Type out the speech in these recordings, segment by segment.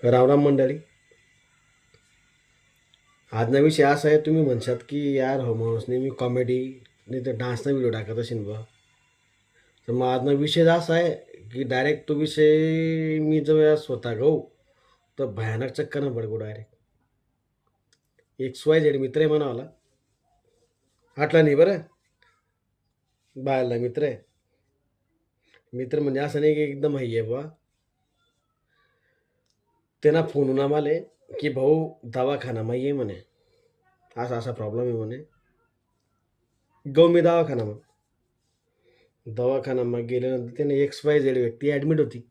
रामराम मंडळी. आजचा विषय असा आहे, तुम्ही म्हणशात की यार हो माणूस नेहमी कॉमेडी नाही तर डान्सचा व्हिडिओ टाकत असेल बा. तर मग आजचा विषय असा आहे की डायरेक्ट तो विषय मी जर स्वतः गाऊ तर भयानक चक्कर पडको डायरेक्ट. XYZ मित्र आहे म्हणावाला, आटला नाही बरं. बायला मित्र आहे. मित्र म्हणजे असं नाही की एकदम आहे बा. त्यांना फोन आम्हाला की भाऊ दवाखानामा ये म्हणे, असा असा प्रॉब्लेम आहे म्हणे. गौ मी दवाखानामा गेल्यानंतर त्याने XYZ व्यक्ती ॲडमिट होती.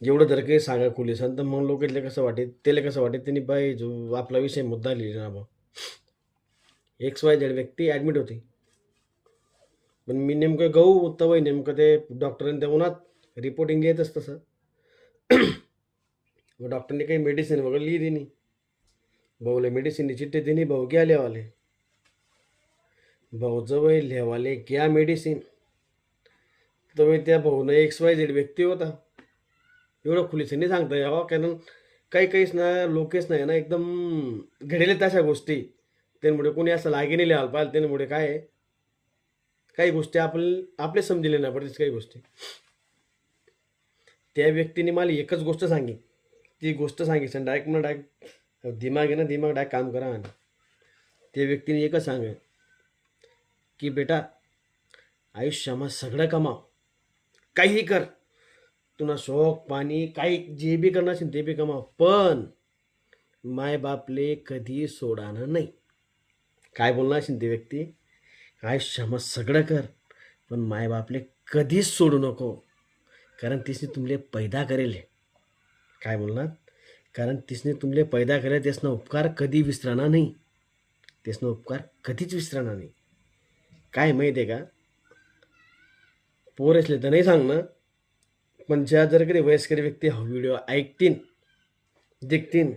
एवढं जर काही सांगा पोलिसांना तर मग लोक कसं वाटेल, त्याला कसं वाटेल त्यांनी बाई जो आपला विषय मुद्दा लिहिला ना बा. XYZ व्यक्ती ॲडमिट होती. पण मी नेमकं गहू तवय नेमकं ते डॉक्टरांनी त्या उन्हात रिपोर्टिंग येतच तसं. मग डॉक्टरने काही मेडिसिन वगैरे लिही दिली. भाऊला मेडिसिनची चिठ्ठी दिली, भाऊ घ्या लिहावाले. भाऊ जवळ लिहावाले घ्या मेडिसिन, तर त्या भाऊनं XYZ व्यक्ती होता. एवढं खुलीसनी सांगता यावं, कारण काही काहीच ना लोकेच नाही ना एकदम घडेले तशा गोष्टी. त्यामुळे कोणी असं लागे नाही लिहायला पाहिजे. त्यामुळे काय आहे, काही गोष्टी आपले समजले नाही पडते. काही गोष्टी त्या व्यक्तीने मला एकच गोष्ट सांगी, ती गोष्ट सांगितली डायरेक्ट मला डायरेक्ट दिमाग आहे ना, दिमाग डायरेक्ट काम करा. आणि त्या व्यक्तीने एकच सांग की बेटा आयुष्यामध्ये सगळं कमाव, काही कर, तुला शौक पाणी काही जे बी करणार असेल ते बी कमाव, पण मायबापले कधी सोडानं नाही. काय बोलणार असेल ती व्यक्ती, आयुष्यामध्ये सगळं कर पण मायबापले कधीच सोडू नको, कारण तिसने तुमले पैदा करेल. काय बोलणार, कारण तिसने तुमले पैदा करेल, त्यासनं उपकार कधी विसरणार नाही. त्यासनं उपकार कधीच विसरणार नाही. काय माहिती आहे का, पोर असले तर नाही सांगणं, पण ज्या जर कधी वयस्कर व्यक्ती हा व्हिडिओ ऐकतीन देखतीन,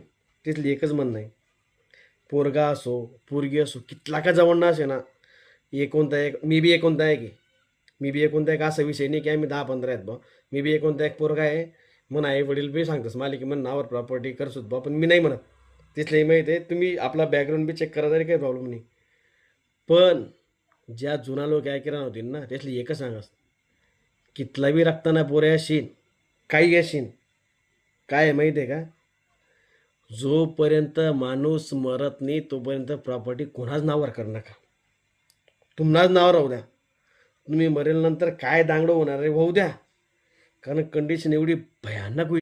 तिथली एकच म्हणणं आहे, पोरगा असो पोरगी असो कितला का जवळ असे ना, एकोणता एक मी बी एकोणता आहे की मी बी एकोणता एक असा विषय नाही की आम्ही 10-15 आहेत बा. मी बी एकोणता एक पोरगा आहे. म्हणून आई वडील बी सांगतोस मला की म्हणून नावावर प्रॉपर्टी करसोत बा, पण मी नाही म्हणत. तिथलंही माहिती आहे, तुम्ही आपला बॅकग्राऊंड बी चेक करा तरी काही प्रॉब्लेम नाही. पण ज्या जुना लोक ऐकणार नव्हतील ना, त्यातली एकच सांगा, कितला बी रक्ताना पोऱ्या असेल काही असेल, काय आहे माहिती आहे का, जोपर्यंत माणूस मरत नाही तोपर्यंत प्रॉपर्टी कोणाच नावावर करू नका. तुम्हाच नावावर राहू द्या. तुम्ही मरेल नंतर काय दांगडं होणार आहे होऊ द्या, कारण कंडिशन एवढी भयानक